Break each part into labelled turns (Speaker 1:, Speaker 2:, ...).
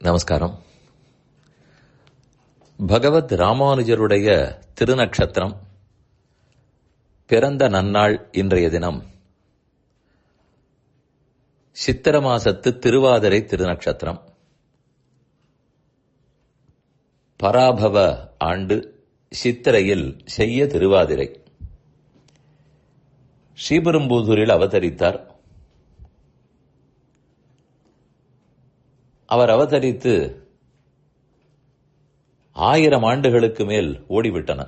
Speaker 1: நமஸ்காரம். பகவத் ராமானுஜருடைய திருநக்ஷத்திரம் பிறந்த நன்னாள் இன்றைய தினம் சித்திர மாசத்து திருவாதிரை திருநக்ஷத்திரம். பராபவ ஆண்டு சித்திரையில் செய்ய திருவாதிரை. ஸ்ரீபெரும்புதூரில் அவதரித்தார். அவர் அவதரித்து 1000 ஆண்டுகளுக்கு மேல் ஓடிவிட்டன.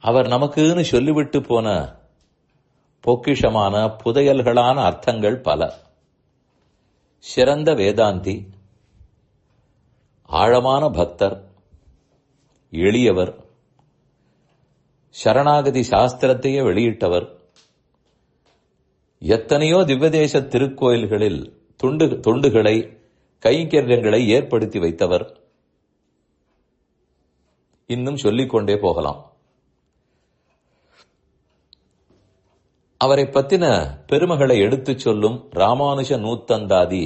Speaker 1: அவர் நமக்குன்னு சொல்லிவிட்டு போன பொக்கிஷமான புதையல்களான அர்த்தங்கள் பல. சிறந்த வேதாந்தி, ஆழமான பக்தர், எளியவர், சரணாகதி சாஸ்திரத்தையே வெளியிட்டவர், எத்தனையோ திவ்யதேச திருக்கோயில்களில் தொண்டுகளை கைங்கரியங்களை ஏற்படுத்தி வைத்தவர். இன்னும் சொல்லிக்கொண்டே போகலாம். அவரை பற்றின பெருமைகளை எடுத்துச் சொல்லும் ராமானுஜ நூத்தந்தாதி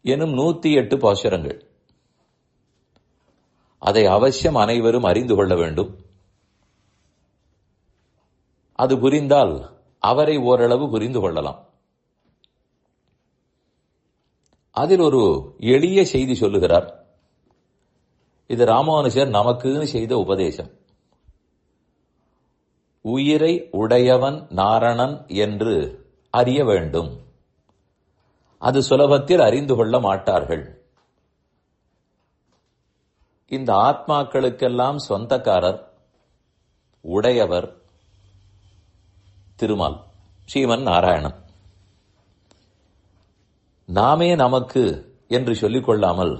Speaker 1: எனும் 108 பாசுரங்கள். அதை அவசியம் அனைவரும் அறிந்து கொள்ள வேண்டும். அது புரிந்தால் அவரை ஓரளவு புரிந்து கொள்ளலாம். அதில் ஒரு எளிய செய்தி சொல்லுகிறார். இது ராமானுஜர் நமக்குன்னு செய்த உபதேசம். உயிரை உடையவன் நாரணன் என்று அறிய வேண்டும். அது சுலபத்தில் அறிந்து கொள்ள மாட்டார்கள். இந்த ஆத்மாக்களுக்கெல்லாம் சொந்தக்காரர், உடையவர் திருமால், ஸ்ரீமன் நாராயணன். நாமே நமக்கு என்று சொல்லிக் கொள்ளாமல்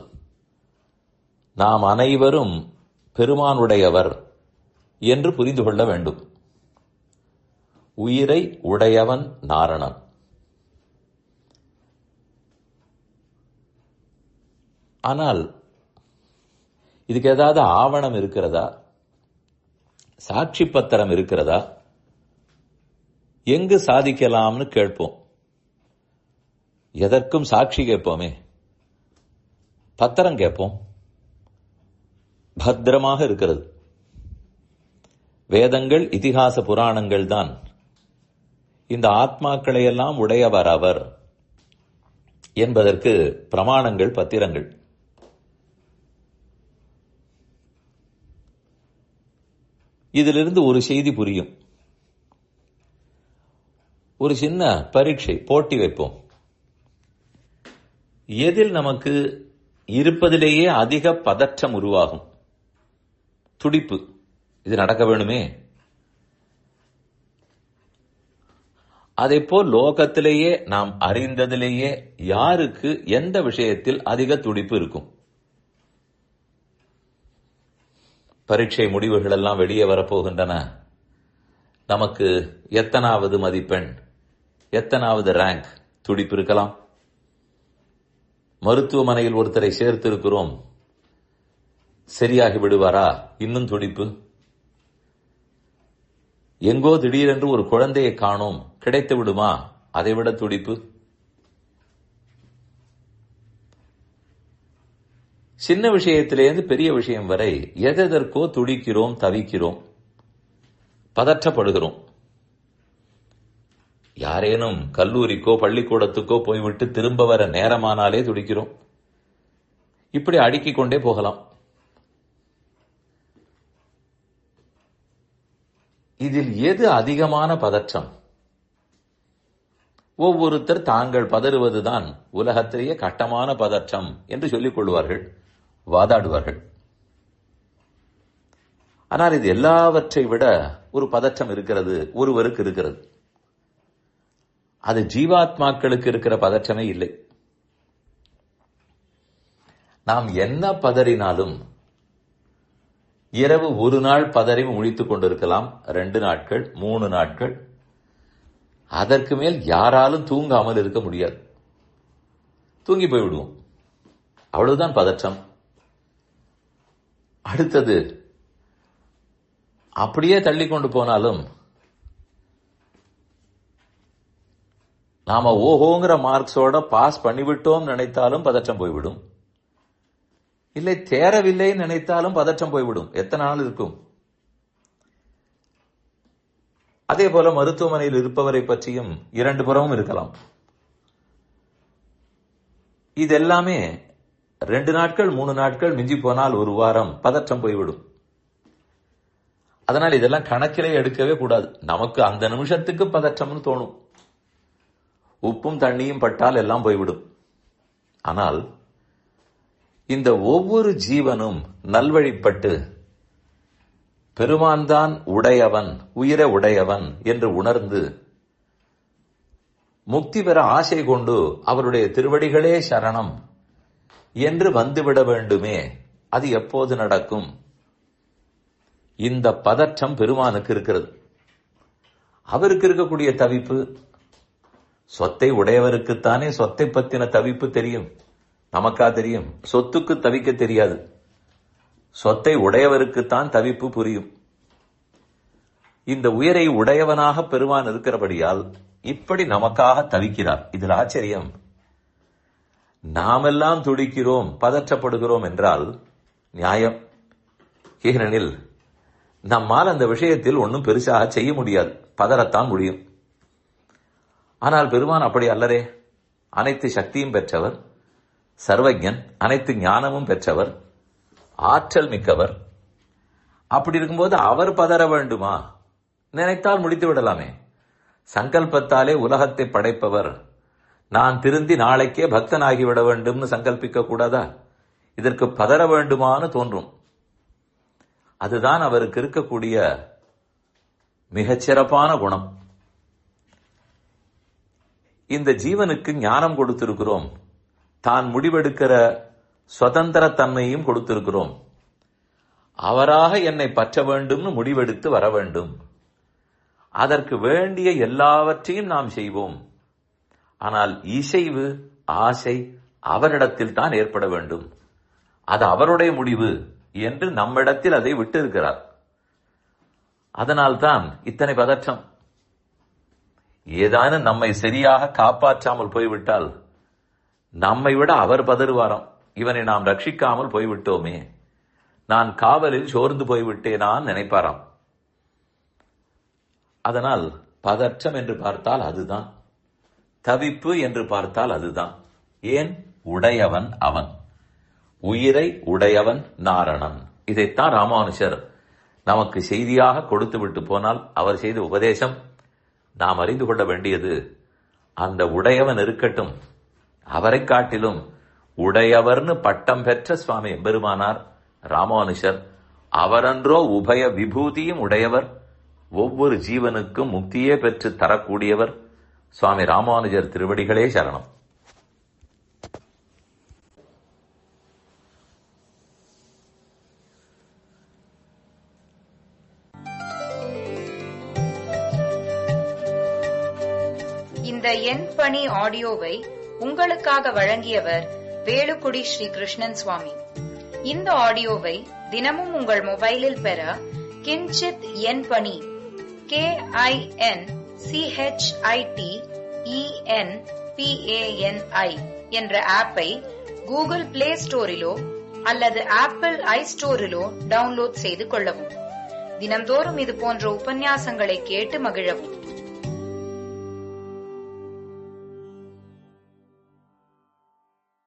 Speaker 1: நாம் அனைவரும் பெருமானுடையவர் என்று புரிந்து கொள்ள வேண்டும். உயிரை உடையவன் நாரணன். ஆனால் இதுக்கு ஏதாவது ஆவணம் இருக்கிறதா? சாட்சி பத்திரம் இருக்கிறதா? எங்கு சாதிக்கலாம்னு கேட்போம். எதற்கும் சாட்சி கேட்போமே, பத்திரம் கேட்போம். பத்திரமாக இருக்கிறது. வேதங்கள், இதிகாச புராணங்கள் தான் இந்த ஆத்மாக்களை எல்லாம் உடையவர் அவர் என்பதற்கு பிரமாணங்கள், பத்திரங்கள். இதிலிருந்து ஒரு செய்தி புரியும். ஒரு சின்ன பரீட்சை, போட்டி வைப்போம். எதில் நமக்கு இருப்பதிலேயே அதிக பதற்றம் உருவாகும்? துடிப்பு. இது நடக்க வேணுமே. அதேபோல் லோகத்திலேயே நாம் அறிந்ததிலேயே யாருக்கு எந்த விஷயத்தில் அதிக துடிப்பு இருக்கும்? பரீட்சை முடிவுகள் எல்லாம் வெளியே வரப்போகின்றன. நமக்கு எத்தனாவது மதிப்பெண், எத்தனாவது ரேங்க், துடிப்பு இருக்கலாம். மருத்துவமனையில் ஒருத்தரை சேர்த்திருக்கிறோம், சரியாகி விடுவாரா? இன்னும் துடிப்பு. எங்கோ திடீரென்று ஒரு குழந்தையை காணோம், கிடைத்து விடுமா? அதைவிட துடிப்பு. சின்ன விஷயத்திலேருந்து பெரிய விஷயம் வரை எதற்கோ துடிக்கிறோம், தவிக்கிறோம், பதற்றப்படுகிறோம். யாரேனும் கல்லூரிக்கோ பள்ளிக்கூடத்துக்கோ போய்விட்டு திரும்ப வர நேரமானாலே துடிக்கிறோம். இப்படி அடுக்கிக் கொண்டே போகலாம். இதில் எது அதிகமான பதற்றம்? ஒவ்வொருத்தர் தாங்கள் பதறுவதுதான் உலகத்திலேயே கட்டமான பதற்றம் என்று சொல்லிக் கொள்வார்கள், வாதாடுவார்கள். ஆனால் இது எல்லாவற்றை விட ஒரு பதற்றம் இருக்கிறது, ஒருவருக்கு இருக்கிறது. அது ஜீவாத்மாக்களுக்கு இருக்கிற பதற்றமே இல்லை. நாம் என்ன பதறினாலும் இரவு ஒரு நாள் பதறி முழித்துக் கொண்டிருக்கலாம், 2 நாட்கள், 3 நாட்கள். அதற்கு மேல் யாராலும் தூங்காமல் இருக்க முடியாது. தூங்கி போய்விடுவோம். அவ்வளவுதான் பதற்றம். அடுத்தது அப்படியே தள்ளி கொண்டு போனாலும் நாம ஓஹோங்கிற மார்க்ஸோட பாஸ் பண்ணிவிட்டோம் நினைத்தாலும் பதற்றம் போய்விடும். இல்லை தேரவில்லை நினைத்தாலும் பதற்றம் போய்விடும். எத்தனை நாள் இருக்கும்? அதே போல மருத்துவமனையில் இருப்பவரை பற்றியும் இரண்டு புறமும் இருக்கலாம். இதெல்லாமே 2 நாட்கள் 3 நாட்கள் மிஞ்சி போனால் 1 வாரம் பதற்றம் போய்விடும். அதனால் இதெல்லாம் கணக்கிலே எடுக்கவே கூடாது. நமக்கு அந்த நிமிஷத்துக்கு பதற்றம்னு தோணும். உப்பும் தண்ணியும் பட்டால் எல்லாம் போய்விடும். ஆனால் இந்த ஒவ்வொரு ஜீவனும் நல்வழிப்பட்டு பெருமான் தான் உடையவன், உயிரை உடையவன் என்று உணர்ந்து முக்தி பெற ஆசை கொண்டு அவருடைய திருவடிகளே சரணம் என்று வந்துவிட வேண்டுமே. அது எப்போது நடக்கும்? இந்த பதற்றம் பெருமானுக்கு இருக்கிறது. அவருக்கு இருக்கக்கூடிய தவிப்பு, சொத்தை உடையவருக்குத்தானே சொத்தை பத்தின தவிப்பு தெரியும். நமக்கா தெரியும்? சொத்துக்கு தவிக்க தெரியாது. சொத்தை உடையவருக்குத்தான் தவிப்பு புரியும். இந்த உயிரை உடையவனாக பெருமான் இருக்கிறபடியால் இப்படி நமக்காக தவிக்கிறார். இதில் ஆச்சரியம், நாமெல்லாம் துடிக்கிறோம், பதற்றப்படுகிறோம் என்றால் நியாயம். ஏனெனில் நம்மால் அந்த விஷயத்தில் ஒன்றும் பெருசாக செய்ய முடியாது, பதறத்தான் முடியும். ஆனால் பெருமான் அப்படி அல்லரே. அனைத்து சக்தியும் பெற்றவர், சர்வஜன், அனைத்து ஞானமும் பெற்றவர், ஆற்றல் மிக்கவர். அப்படி இருக்கும்போது அவர் பதற வேண்டுமா? நினைத்தால் முடித்து விடலாமே. சங்கல்பத்தாலே உலகத்தை படைப்பவர். நான் திருந்தி நாளைக்கே பக்தனாகிவிட வேண்டும்னு சங்கல்பிக்க கூடாதா? இதற்கு பதற வேண்டுமான்னு தோன்றும். அதுதான் அவருக்கு இருக்கக்கூடிய மிகச்சிறப்பான குணம். இந்த ஜீவனுக்கு ஞானம் கொடுத்திருக்கிறோம், தான் முடிவெடுக்கிற சுதந்திர தன்மையும் கொடுத்திருக்கிறோம். அவராக என்னை பற்ற வேண்டும்னு முடிவெடுத்து வர வேண்டும். அதற்கு வேண்டிய எல்லாவற்றையும் நாம் செய்வோம். ஆனால் இசைவு, ஆசை அவரிடத்தில் தான் ஏற்பட வேண்டும். அது அவருடைய முடிவு என்று நம்மிடத்தில் அதை விட்டு இருக்கிறார். அதனால்தான் இத்தனை பதற்றம். ஏதானும் நம்மை சரியாக காப்பாற்றாமல் போய்விட்டால் நம்மை விட அவர் பதறுவாராம். இவனை நாம் ரட்சிக்காமல் போய்விட்டோமே, நான் காவலில் சோர்ந்து போய்விட்டேனான் நினைப்பாராம். அதனால் பதற்றம் என்று பார்த்தால் அதுதான், தவிப்பு என்று பார்த்தால் அதுதான். ஏன்? உடையவன் அவன், உயிரை உடையவன் நாரணன். இதைத்தான் ராமானுஜர் நமக்கு செய்தியாக கொடுத்து விட்டு போனால் அவர் செய்த உபதேசம். நாம் அறிந்து கொள்ள வேண்டியது, அந்த உடையவன் இருக்கட்டும், அவரை காட்டிலும் உடையவர்னு பட்டம் பெற்ற சுவாமி எம்பெருமானார் ராமானுஜர். அவரன்றோ உபய விபூதியும் உடையவர், ஒவ்வொரு ஜீவனுக்கும் முக்தியே பெற்று தரக்கூடியவர். சுவாமி ராமானுஜர் திருவடிகளே சரணம்.
Speaker 2: இந்த என் பணி ஆடியோவை உங்களுக்காக வழங்கியவர் வேலுக்குடி ஸ்ரீ கிருஷ்ணன் சுவாமி. இந்த ஆடியோவை தினமும் உங்கள் மொபைலில் பெற கிஞ்சித் என் பணி KINCHITENPANI என்ற ஆப்பை கூகுள் பிளே ஸ்டோரிலோ அல்லது ஆப்பிள் ஐ ஸ்டோரிலோ டவுன்லோட் செய்து கொள்ளவும். தினம்தோறும் இது போன்ற உபன்யாசங்களை கேட்டு மகிழவும்.